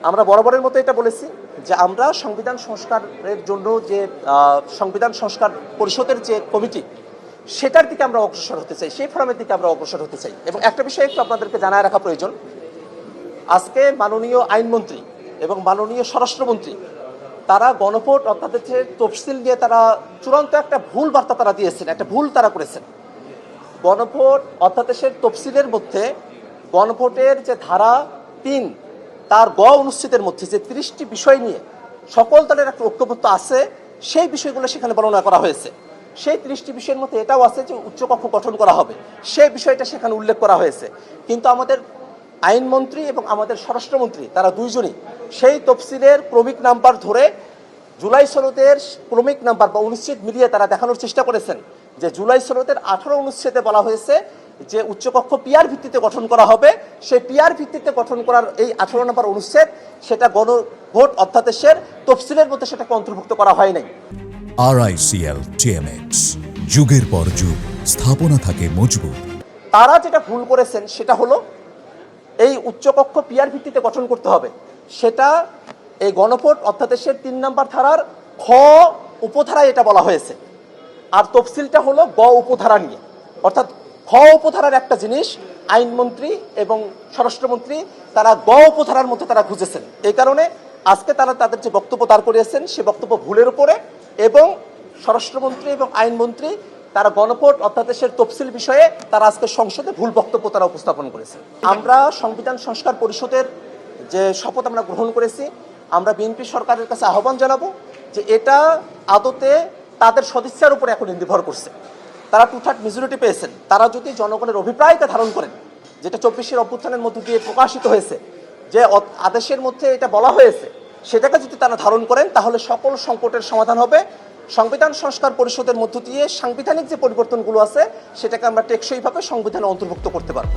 আমরা বরাবরের মতো এটা বলেছি যে আমরা সংবিধান সংস্কারের জন্য যে সংবিধান সংস্কার পরিষদের যে কমিটি সেটার দিকে আমরা অগ্রসর হতে চাই, সেই ফোরামের দিকে আমরা অগ্রসর হতে চাই। এবং একটা বিষয় একটু আপনাদেরকে জানায় রাখা প্রয়োজন, আজকে মাননীয় আইনমন্ত্রী এবং মাননীয় স্বরাষ্ট্রমন্ত্রী তারা গণভোট অধ্যাদেশের তফসিল নিয়ে তারা চূড়ান্ত একটা ভুল বার্তা তারা দিয়েছেন, একটা ভুল তারা করেছেন। গণভোট অধ্যাদেশের তফসিলের মধ্যে গণভোটের যে ধারা ৩ তার অনুচ্ছেদের মধ্যে যে ৩০টি বিষয় নিয়ে সকল দলের একটা ঐক্যমত্য আছে, সেই বিষয়গুলো সেখানে বর্ণনা করা হয়েছে। সেই ৩০টি বিষয়ের মধ্যে এটাও আছে যে উচ্চকক্ষ গঠন করা হবে, সেই বিষয়টা সেখানে উল্লেখ করা হয়েছে। কিন্তু আমাদের আইনমন্ত্রী এবং আমাদের স্বরাষ্ট্রমন্ত্রী তারা দুইজনই সেই তফসিলের ক্রমিক নাম্বার ধরে জুলাই সনদের ক্রমিক নাম্বার বা অনুচ্ছেদ মিলিয়ে তারা দেখানোর চেষ্টা করেছেন যে জুলাই সনদের 18 অনুচ্ছেদে বলা হয়েছে যে উচ্চকক্ষ পিআর ভিত্তিতে গঠন করা হবে। সেই পিআর ভিত্তিতে গঠন করার এই 18 নম্বর অনুচ্ছেদ সেটা গণভোট অধ্যাদেশের তফসিলের মধ্যে সেটাকে অন্তর্ভুক্ত করা হয় নাই। RICL TMX, যুগের পর যুগ স্থাপনা থাকে মজবুত। তারা যেটা ভুল করেছেন সেটা হলো এই উচ্চকক্ষ পিআর ভিত্তিতে গঠন করতে হবে, সেটা এই গণভোট অধ্যাদেশের 3 নম্বর ধারার খ উপধারায় এটা বলা হয়েছে। আর তফসিলটা হলো উপধারা নিয়ে, অর্থাৎ খ উপধারার একটা জিনিস আইনমন্ত্রী এবং স্বরাষ্ট্রমন্ত্রী তারা উপধারার মধ্যে তারা খুঁজেছেন। এই কারণে আজকে তারা তাদের যে বক্তব্য দাঁড় করিয়েছেন সে বক্তব্য ভুলের উপরে, এবং স্বরাষ্ট্রমন্ত্রী এবং আইনমন্ত্রী তারা গণভোট অধ্যাদেশের তফসিল বিষয়ে তারা আজকে সংসদে ভুল বক্তব্য তারা উপস্থাপন করেছে। আমরা সংবিধান সংস্কার পরিষদের যে শপথ আমরা গ্রহণ করেছি, আমরা বিএনপি সরকারের কাছে আহ্বান জানাবো যে এটা আদতে তাদের সদিচ্ছার উপরে এখন নির্ভর করছে। তারা 2/3 মেজরিটি পেয়েছেন, তারা যদি জনগণের অভিপ্রায়টা ধারণ করেন, যেটা 24-এর অভ্যুত্থানের মধ্য দিয়ে প্রকাশিত হয়েছে, যে আদেশের মধ্যে এটা বলা হয়েছে, সেটাকে যদি তারা ধারণ করেন তাহলে সকল সংকটের সমাধান হবে। সংবিধান সংস্কার পরিষদের মধ্য দিয়ে সাংবিধানিক যে পরিবর্তনগুলো আছে সেটাকে আমরা টেকসইভাবে সংবিধানে অন্তর্ভুক্ত করতে পারবো।